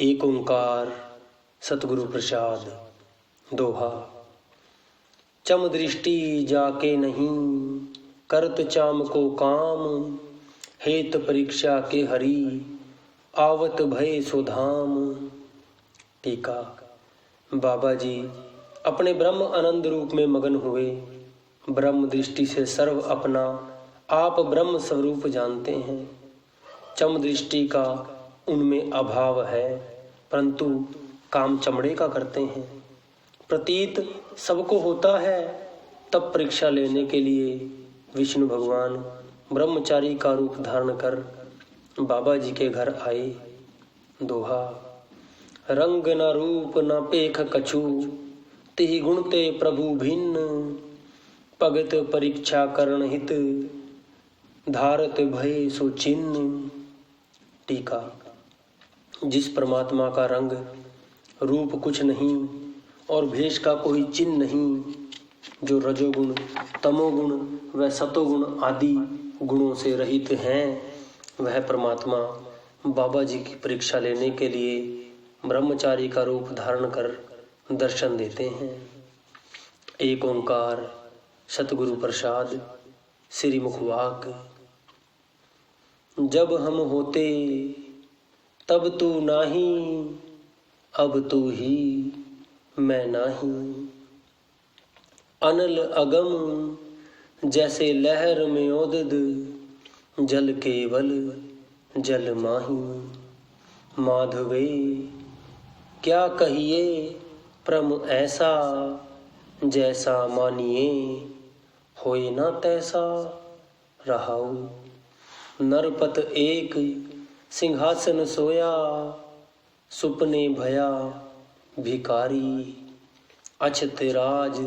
एक ओंकार सतगुरु प्रसाद। दोहा। चम दृष्टि जाके नहीं, करत चाम को काम, हेत परीक्षा के हरि, आवत भय सुधाम। टीका। बाबा जी अपने ब्रह्म आनंद रूप में मगन हुए। ब्रह्म दृष्टि से सर्व अपना आप ब्रह्म स्वरूप जानते हैं। चम दृष्टि का उनमें अभाव है, परंतु काम चमड़े का करते हैं। प्रतीत सबको होता है, तब परीक्षा लेने के लिए विष्णु भगवान ब्रह्मचारी का रूप धारण कर बाबा जी के घर आए। दोहा। रंग न रूप न पेख कछु, तिहि गुण ते प्रभु भिन्न, भगत परीक्षा करण हित, धारत भय सो चिन्ह। टीका। जिस परमात्मा का रंग रूप कुछ नहीं और भेष का कोई चिन्ह नहीं, जो रजोगुण तमोगुण व सतोगुण आदि गुणों से रहित हैं, वह परमात्मा बाबा जी की परीक्षा लेने के लिए ब्रह्मचारी का रूप धारण कर दर्शन देते हैं। एक ओंकार सतगुरु प्रसाद। श्री मुखवाक। जब हम होते तब तू नाही, अब तू ही मैं नाही। अनल अगम जैसे लहर में ओदद, जल केवल जल माही। माधवे क्या कहिए प्रम ऐसा, जैसा मानिए होए ना तैसा रहाऊ। नरपत एक सिंहासन सोया, सुपने भया भिकारी। अछत राज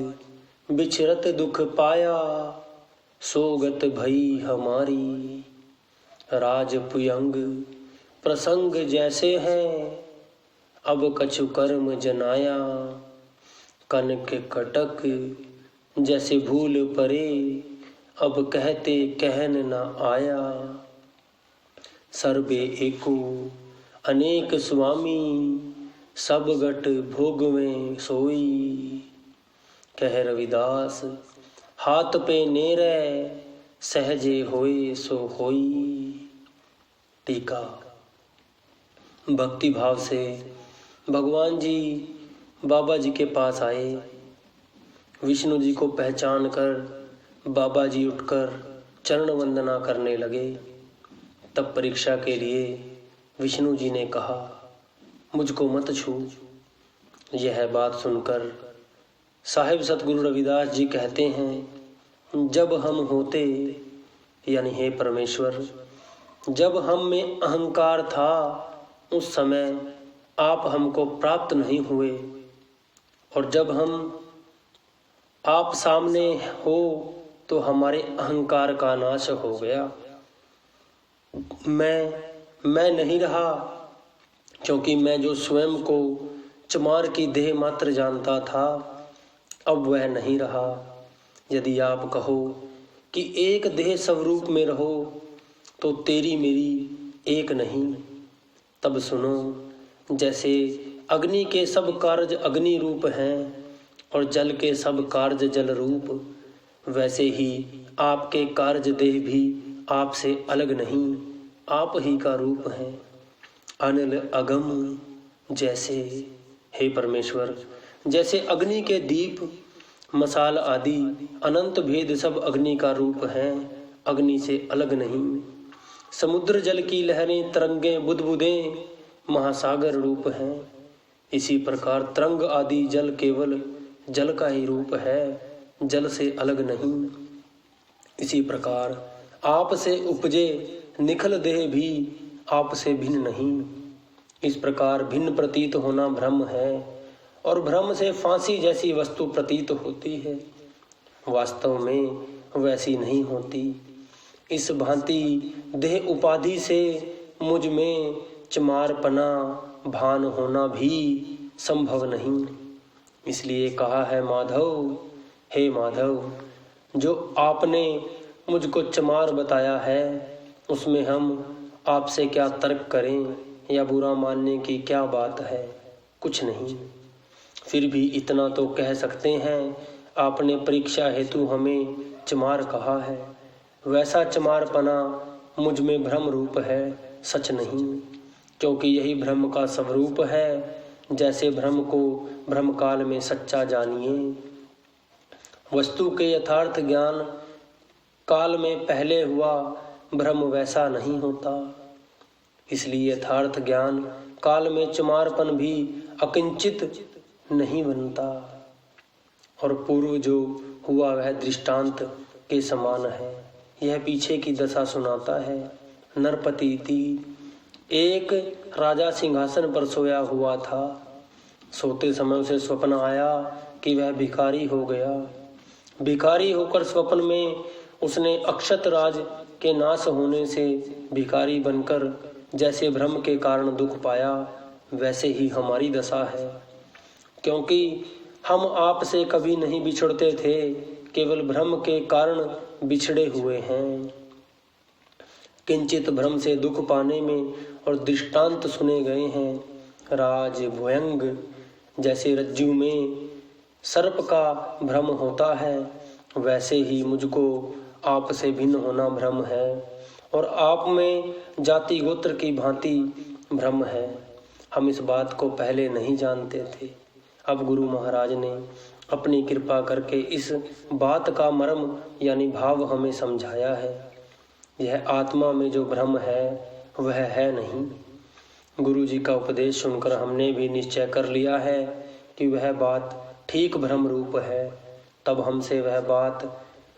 बिछरत दुख पाया, सोगत भई हमारी। राजपुयंग प्रसंग जैसे हैं, अब कछु कर्म जनाया। कनक कटक जैसे भूल परे, अब कहते कहन न आया। सर्वे एको अनेक स्वामी, सब गट भोग में सोई। कह रविदास हाथ पे नेरे, सहजे होए सो होई। टीका। भक्ति भाव से भगवान जी बाबा जी के पास आए। विष्णु जी को पहचान कर बाबा जी उठकर चरण वंदना करने लगे। तब परीक्षा के लिए विष्णु जी ने कहा, मुझको मत छू। यह बात सुनकर साहिब सतगुरु रविदास जी कहते हैं, जब हम होते, यानी हे परमेश्वर, जब हम में अहंकार था, उस समय आप हमको प्राप्त नहीं हुए, और जब हम आप सामने हो तो हमारे अहंकार का नाश हो गया। मैं नहीं रहा, क्योंकि मैं जो स्वयं को चमार की देह मात्र जानता था, अब वह नहीं रहा। यदि आप कहो कि एक देह स्वरूप में रहो, तो तेरी मेरी एक नहीं। तब सुनो, जैसे अग्नि के सब कार्य अग्नि रूप हैं और जल के सब कार्य जल रूप, वैसे ही आपके कार्य देह भी आपसे अलग नहीं, आप ही का रूप है। अनिल अगम जैसे, हे परमेश्वर, जैसे अग्नि के दीप मसाल आदि अनंत भेद सब अग्नि का रूप हैं, अग्नि से अलग नहीं। समुद्र जल की लहरें तरंगें बुदबुदें महासागर रूप हैं। इसी प्रकार तरंग आदि जल केवल जल का ही रूप है, जल से अलग नहीं। इसी प्रकार आप से उपजे निखल देह भी आप से भिन्न नहीं। इस प्रकार भिन्न प्रतीत होना भ्रम है, और भ्रम से फांसी जैसी वस्तु प्रतीत होती है, वास्तव में वैसी नहीं होती। इस भांति देह उपाधि से मुझ में चमारपना भान होना भी संभव नहीं। इसलिए कहा है, माधव, हे माधव, जो आपने मुझको चमार बताया है, उसमें हम आपसे क्या तर्क करें या बुरा मानने की क्या बात है, कुछ नहीं। फिर भी इतना तो कह सकते हैं, आपने परीक्षा हेतु हमें चमार कहा है। वैसा चमारपना मुझ में भ्रम रूप है, सच नहीं, क्योंकि यही भ्रम का स्वरूप है। जैसे भ्रम को भ्रम काल में सच्चा जानिए। वस्तु के यथार्थ ज्ञान काल में पहले हुआ भ्रम वैसा नहीं होता। इसलिए यथार्थ ज्ञान काल में चमारपन भी अकिंचित नहीं बनता, और पूर्व जो हुआ वह दृष्टांत के समान है। यह पीछे की दशा सुनाता है। नरपति थी, एक राजा सिंहासन पर सोया हुआ था। सोते समय उसे स्वप्न आया कि वह भिखारी हो गया। भिखारी होकर स्वप्न में उसने अक्षत राज के नाश होने से भिखारी बनकर जैसे भ्रम के कारण दुख पाया, वैसे ही हमारी दशा है। क्योंकि हम आपसे कभी नहीं बिछड़ते थे, केवल भ्रम के कारण बिछड़े हुए हैं। किंचित भ्रम से दुख पाने में और दृष्टांत सुने गए हैं। राज भुयंग जैसे रज्जु में सर्प का भ्रम होता है, वैसे ही मुझको आपसे भिन्न होना भ्रम है, और आप में जाति गोत्र की भांति भ्रम है। हम इस बात को पहले नहीं जानते थे। अब गुरु महाराज ने अपनी कृपा करके इस बात का मर्म यानी भाव हमें समझाया है। यह आत्मा में जो भ्रम है वह है नहीं। गुरु जी का उपदेश सुनकर हमने भी निश्चय कर लिया है कि वह बात ठीक भ्रम रूप है। तब हमसे वह बात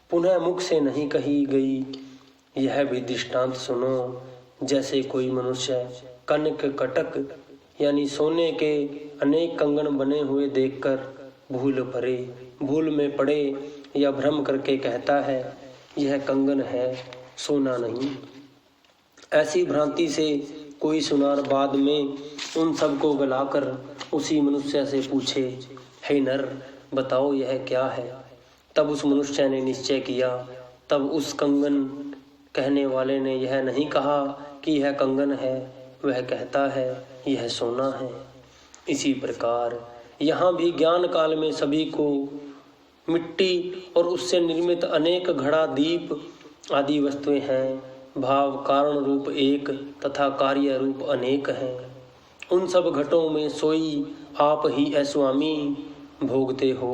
पुनः मुख से नहीं कही गई। यह भी दृष्टांत सुनो। जैसे कोई मनुष्य कनक कटक यानी सोने के अनेक कंगन बने हुए देखकर भूल में पड़े या भ्रम करके कहता है यह कंगन है, सोना नहीं। ऐसी भ्रांति से कोई सुनार बाद में उन सबको गलाकर उसी मनुष्य से पूछे, हे नर, बताओ यह क्या है। तब उस मनुष्य ने निश्चय किया। तब उस कंगन कहने वाले ने यह नहीं कहा कि यह कंगन है, वह कहता है यह सोना है। इसी प्रकार यहाँ भी ज्ञान काल में सभी को मिट्टी और उससे निर्मित अनेक घड़ा, दीप आदि वस्तुएं हैं। भाव कारण रूप एक तथा कार्य रूप अनेक हैं। उन सब घटों में सोई आप ही स्वामी भोगते हो।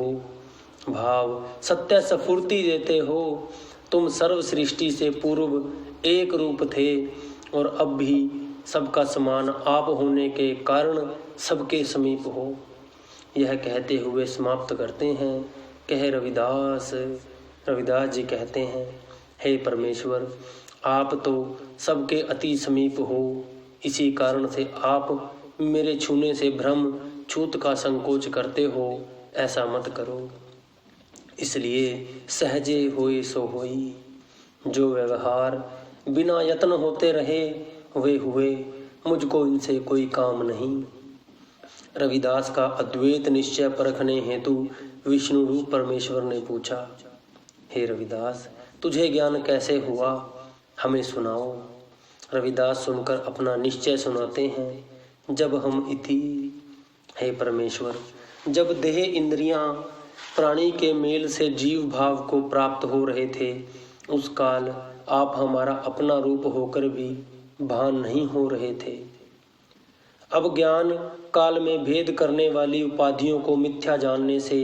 भाव सत्य स्फूर्ति देते हो। तुम सर्व सृष्टि से पूर्व एक रूप थे और अब भी सबका समान आप होने के कारण सबके समीप हो। यह कहते हुए समाप्त करते हैं। कहे रविदास जी कहते हैं, हे परमेश्वर, आप तो सबके अति समीप हो। इसी कारण से आप मेरे छूने से भ्रम छूत का संकोच करते हो। ऐसा मत करो। इसलिए सहजे होए सो होई। जो व्यवहार बिना यत्न होते रहे वे हुए, मुझको इनसे कोई काम नहीं। रविदास का अद्वैत निश्चय परखने हेतु विष्णु रूप परमेश्वर ने पूछा, हे रविदास, तुझे ज्ञान कैसे हुआ, हमें सुनाओ। रविदास सुनकर अपना निश्चय सुनाते हैं। जब हम इति, हे परमेश्वर, जब देह इंद्रियां प्राणी के मेल से जीव भाव को प्राप्त हो रहे थे, उस काल आप हमारा अपना रूप होकर भी भान नहीं हो रहे थे। अब ज्ञान काल में भेद करने वाली उपाधियों को मिथ्या जानने से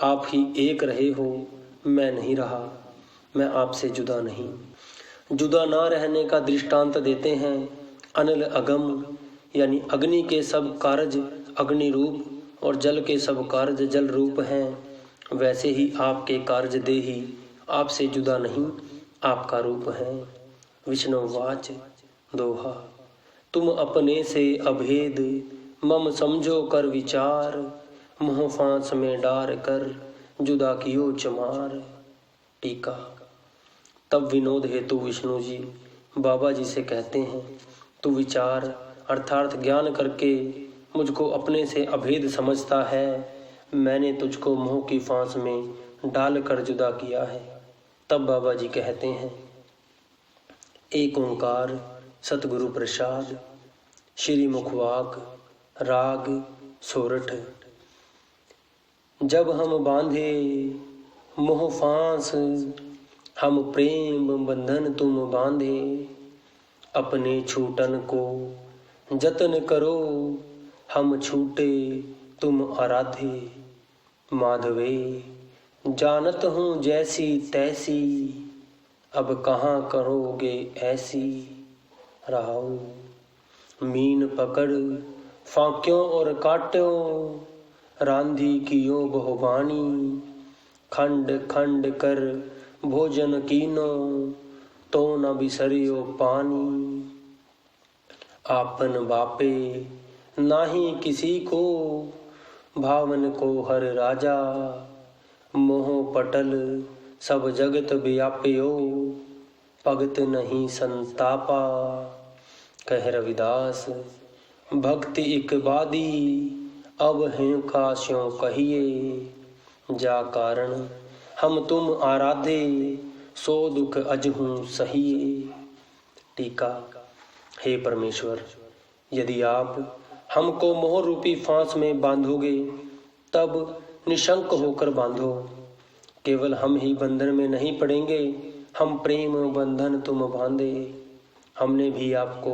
आप ही एक रहे हो। मैं नहीं रहा, मैं आपसे जुदा नहीं। जुदा ना रहने का दृष्टांत देते हैं। अनिल अगम यानी अग्नि के सब कार्य अग्नि रूप और जल के सब कार्य जल रूप हैं, वैसे ही आपके कार्य देही आपसे जुदा नहीं, आपका रूप है। विष्णुवाच दोहा, तुम अपने से अभेद मम समझो कर विचार, मोह फांस में डार कर जुदा कियो चमार। टीका। तब विनोद हेतु विष्णु जी बाबा जी से कहते हैं, तू विचार अर्थात ज्ञान करके मुझको अपने से अभेद समझता है। मैंने तुझको मोह की फांस में डालकर जुदा किया है। तब बाबा जी कहते हैं, एक ओंकार सतगुरु प्रसाद। श्री मुखवाक राग सोरठ। जब हम बांधे मोह फांस, हम प्रेम बंधन तुम बांधे। अपने छूटन को जतन करो, हम छूटे तुम आराधे। माधवे जानत हूँ जैसी तैसी, अब कहाँ करोगे ऐसी। राहु मीन पकड़ फांक्यों और काट्यों, रांधी कियो बहुबानी। खंड खंड कर भोजन कीनो, तो न बिसरियो पानी। आपन बापे नाही किसी को, भावन को हर राजा। मोह पटल सब जगत व्याप्यो, भगत नहीं संतापा। कह रविदास भक्ति इक बादी, अब हैं काश्यों कहिए। जा कारण हम तुम आराधे, सो दुख अजहूं सहिए। टीका। हे परमेश्वर, यदि आप हमको मोह रूपी फांस में बांधोगे तब निशंक होकर बांधो। केवल हम ही बंधन में नहीं पड़ेंगे, हम प्रेम बंधन तुम बांधे। हमने भी आपको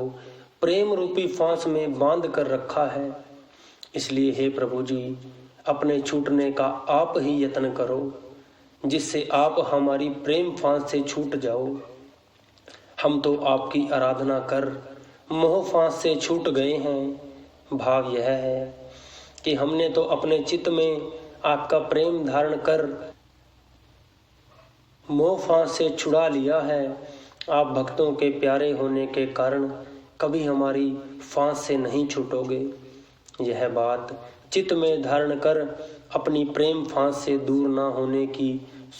प्रेम रूपी फांस में बांध कर रखा है, इसलिए हे प्रभु जी, अपने छूटने का आप ही यत्न करो, जिससे आप हमारी प्रेम फांस से छूट जाओ। हम तो आपकी आराधना कर मोह फांस से छूट गए हैं। भाव यह है कि हमने तो अपने चित्त में आपका प्रेम धारण कर मोह फांस से छुड़ा लिया है। आप भक्तों के प्यारे होने के कारण कभी हमारी फांस से नहीं छूटोगे। यह बात चित्त में धारण कर अपनी प्रेम फांस से दूर ना होने की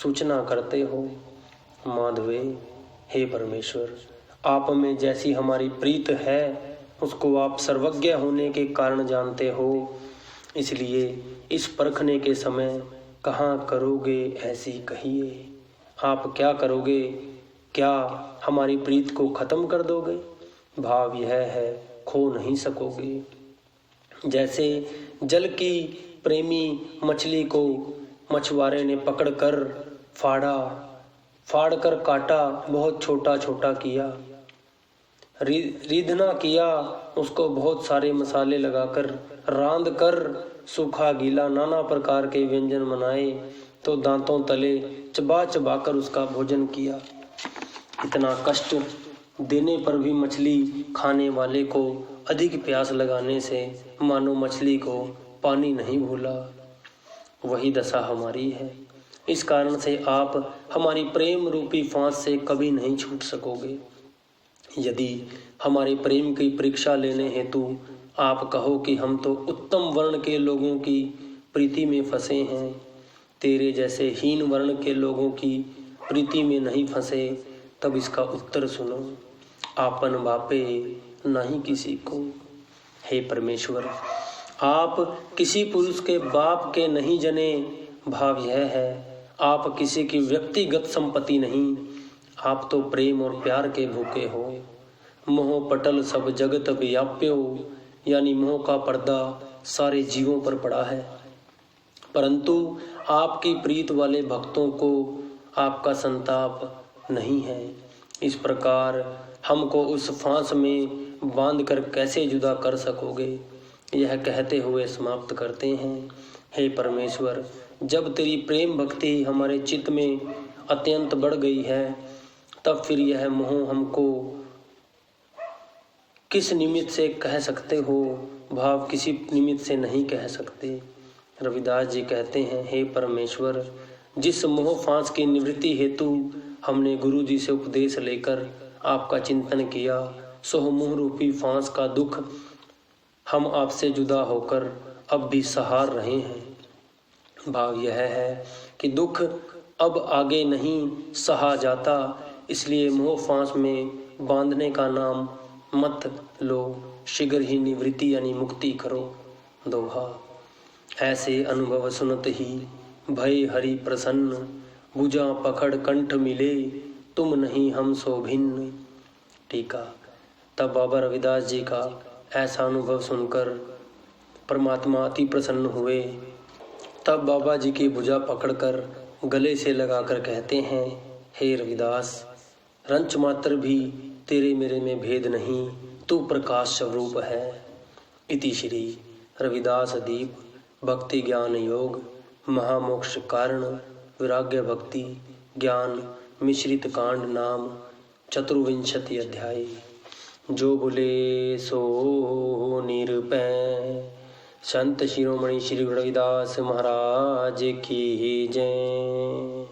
सूचना करते हो। माधवे, हे परमेश्वर, आप में जैसी हमारी प्रीत है उसको आप सर्वज्ञ होने के कारण जानते हो, इसलिए इस परखने के समय कहाँ करोगे ऐसी कहिए। आप क्या करोगे? क्या हमारी प्रीत को खत्म कर दोगे? भाव यह है, खो नहीं सकोगे। जैसे जल की प्रेमी मछली को मछुआरे ने पकड़कर फाड़ कर काटा, बहुत छोटा छोटा किया, रीधना किया, उसको बहुत सारे मसाले लगाकर रांध कर सूखा गीला नाना प्रकार के व्यंजन बनाए, तो दांतों तले चबा चबा कर उसका भोजन किया। इतना कष्ट देने पर भी मछली खाने वाले को अधिक प्यास लगाने से मानो मछली को पानी नहीं भूला। वही दशा हमारी है। इस कारण से आप हमारी प्रेम रूपी फांस से कभी नहीं छूट सकोगे। यदि हमारे प्रेम की परीक्षा लेने हेतु आप कहो कि हम तो उत्तम वर्ण के लोगों की प्रीति में फंसे हैं, तेरे जैसे हीन वर्ण के लोगों की प्रीति में नहीं फंसे, तब इसका उत्तर सुनो। आपन बापे नहीं किसी को। हे परमेश्वर, आप किसी पुरुष के बाप के नहीं जने। भाव यह है, आप किसी की व्यक्तिगत संपत्ति नहीं, आप तो प्रेम और प्यार के भूखे हो। मोह पटल सब जगत व्याप्यो, यानी मोह का पर्दा सारे जीवों पर पड़ा है, परंतु आपकी प्रीत वाले भक्तों को आपका संताप नहीं है। इस प्रकार हमको उस फांस में बांध कर कैसे जुदा कर सकोगे? यह कहते हुए समाप्त करते हैं। हे परमेश्वर, जब तेरी प्रेम भक्ति हमारे चित्त में अत्यंत बढ़ गई है, तब फिर यह मोह हमको किस निमित्त से कह सकते हो? भाव किसी निमित्त से नहीं कह सकते। रविदास जी कहते हैं, हे परमेश्वर, जिस मोह फांस की निवृत्ति हेतु हमने गुरु जी से उपदेश लेकर आपका चिंतन किया, सो मोह रूपी फांस का दुख हम आपसे जुदा होकर अब भी सहार रहे हैं। भाव यह है कि दुख अब आगे नहीं सहा जाता, इसलिए मोह फांस में बांधने का नाम मत लो, शीघ्र ही निवृत्ति यानी मुक्ति करो। दोहा। ऐसे अनुभव सुनत ही भय हरि प्रसन्न, भुजा पकड़ कंठ मिले, तुम नहीं हम सो भिन्न। टीका। तब बाबा रविदास जी का ऐसा अनुभव सुनकर परमात्मा अति प्रसन्न हुए। तब बाबा जी की भुजा पकड़कर गले से लगाकर कहते हैं, हे रविदास, रंच मात्र भी तेरे मेरे में भेद नहीं, तू प्रकाश स्वरूप है। इति श्री रविदास दीप भक्ति ज्ञान योग महामोक्ष कारण वैराग्य भक्ति ज्ञान मिश्रित कांड नाम चतुर्विंशति अध्याय। जो बोले सो निरपै। संत शिरोमणि श्री रविदास महाराज की जय।